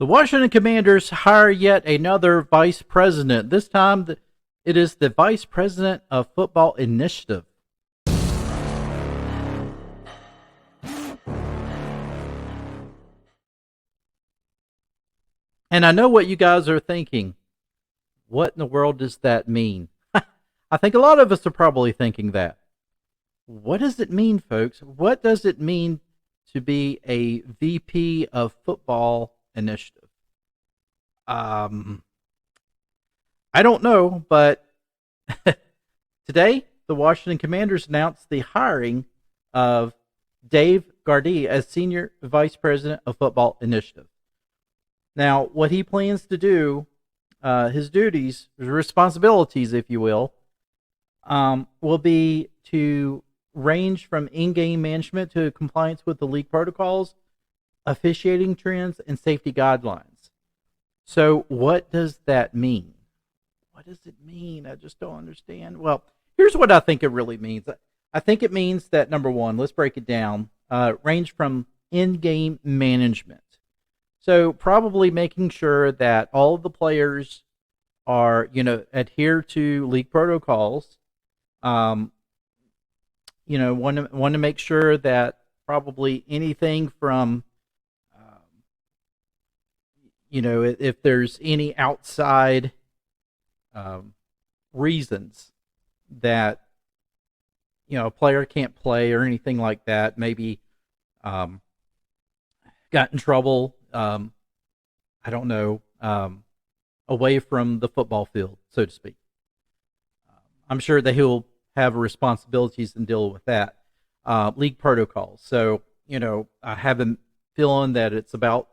The Washington Commanders hire yet another vice president. This time, it is the vice president of football initiative. And I know what you guys are thinking. What in the world does that mean? I think a lot of us are probably thinking that. What does it mean, folks? What does it mean to be a VP of football initiative? Um, I don't know, but today the Washington Commanders announced the hiring of Dave Gardi as Senior Vice President of Football Initiative. Now, what he plans to do, his duties, his responsibilities, if you will be to range from in-game management to compliance with the league protocols, officiating trends, and safety guidelines. So what does that mean? What does it mean? I just don't understand. Well, here's what I think it really means. I think it means that, number one, let's break it down, range from in-game management. So probably making sure that all of the players are, adhere to league protocols. Want to make sure that probably anything from, if there's any outside reasons that a player can't play or anything like that, maybe got in trouble. I don't know, away from the football field, so to speak. I'm sure that he'll have responsibilities in dealing with that. League protocols. So, I have a feeling that it's about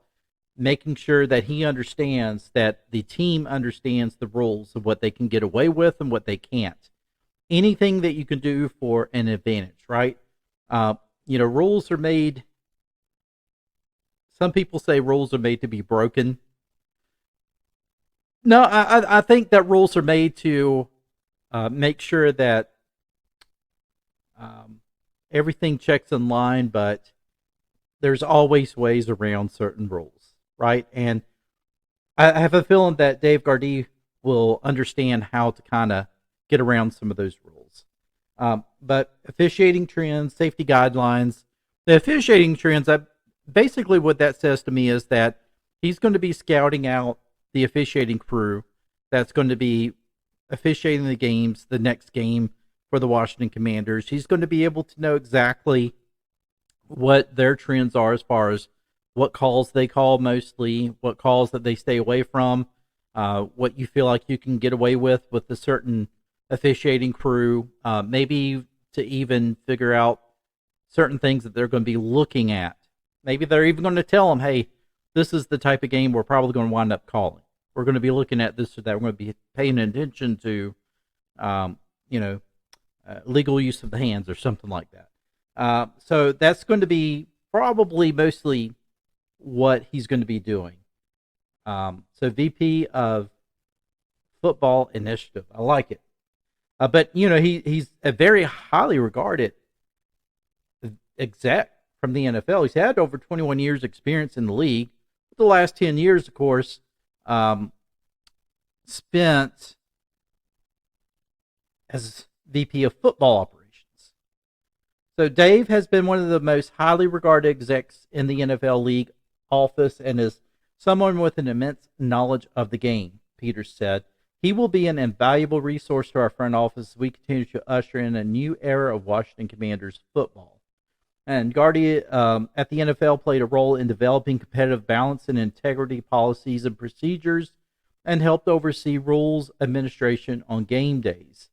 making sure that he understands, that the team understands the rules of what they can get away with and what they can't. Anything that you can do for an advantage, right? Rules are made. Some people say rules are made to be broken. No, I think that rules are made to make sure that everything checks in line, but there's always ways around certain rules, right? And I have a feeling that Dave Gardi will understand how to kind of get around some of those rules. But officiating trends, safety guidelines, the officiating trends, basically what that says to me is that he's going to be scouting out the officiating crew that's going to be officiating the games, the next game for the Washington Commanders. He's going to be able to know exactly what their trends are as far as what calls they call mostly, what calls that they stay away from, what you feel like you can get away with a certain officiating crew, maybe to even figure out certain things that they're going to be looking at. Maybe they're even going to tell them, hey, this is the type of game we're probably going to wind up calling. We're going to be looking at this or that. We're going to be paying attention to, legal use of the hands or something like that. So that's going to be probably mostly what he's going to be doing. So VP of Football Initiative. I like it. But, he's a very highly regarded exec from the NFL. He's had over 21 years experience in the league. The last 10 years, of course, spent as VP of football operations. So Dave has been one of the most highly regarded execs in the NFL league office and is someone with an immense knowledge of the game, Peters said. He will be an invaluable resource to our front office as we continue to usher in a new era of Washington Commanders football. And Gardi at the NFL played a role in developing competitive balance and integrity policies and procedures and helped oversee rules administration on game days.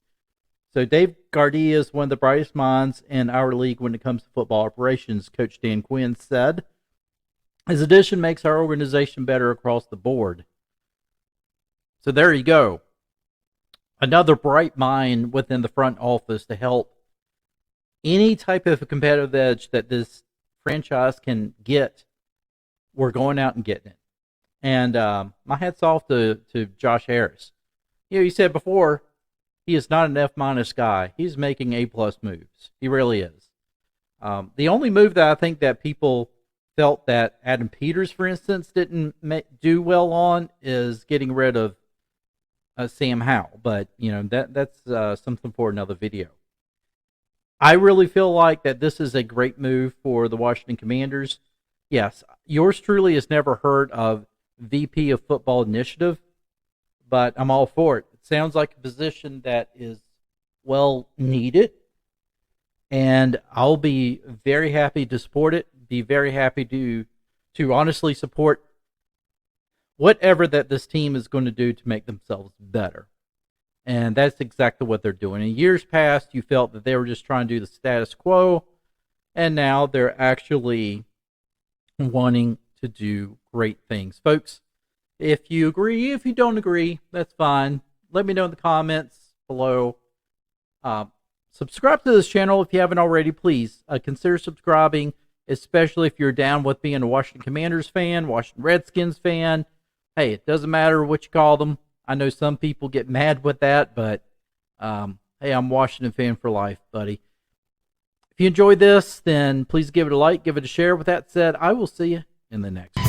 So Dave Gardi is one of the brightest minds in our league when it comes to football operations, Coach Dan Quinn said. His addition makes our organization better across the board. So there you go. Another bright mind within the front office to help any type of competitive edge that this franchise can get. We're going out and getting it. And my hat's off to Josh Harris. He said before, he is not an F- guy. He's making A+ moves. He really is. The only move that I think that people felt that Adam Peters, for instance, didn't do well on is getting rid of Sam Howell. But that's something for another video. I really feel like that this is a great move for the Washington Commanders. Yes, yours truly has never heard of VP of Football Initiative, but I'm all for it. It sounds like a position that is well needed, and I'll be very happy to support it. Be very happy to honestly support whatever that this team is going to do to make themselves better. And that's exactly what they're doing. In years past, you felt that they were just trying to do the status quo, and now they're actually wanting to do great things. Folks, if you agree, if you don't agree, that's fine. Let me know in the comments below. Subscribe to this channel if you haven't already. Please consider subscribing, especially if you're down with being a Washington Commanders fan, Washington Redskins fan. Hey, it doesn't matter what you call them. I know some people get mad with that, but hey, I'm a Washington fan for life, buddy. If you enjoyed this, then please give it a like, give it a share. With that said, I will see you in the next one.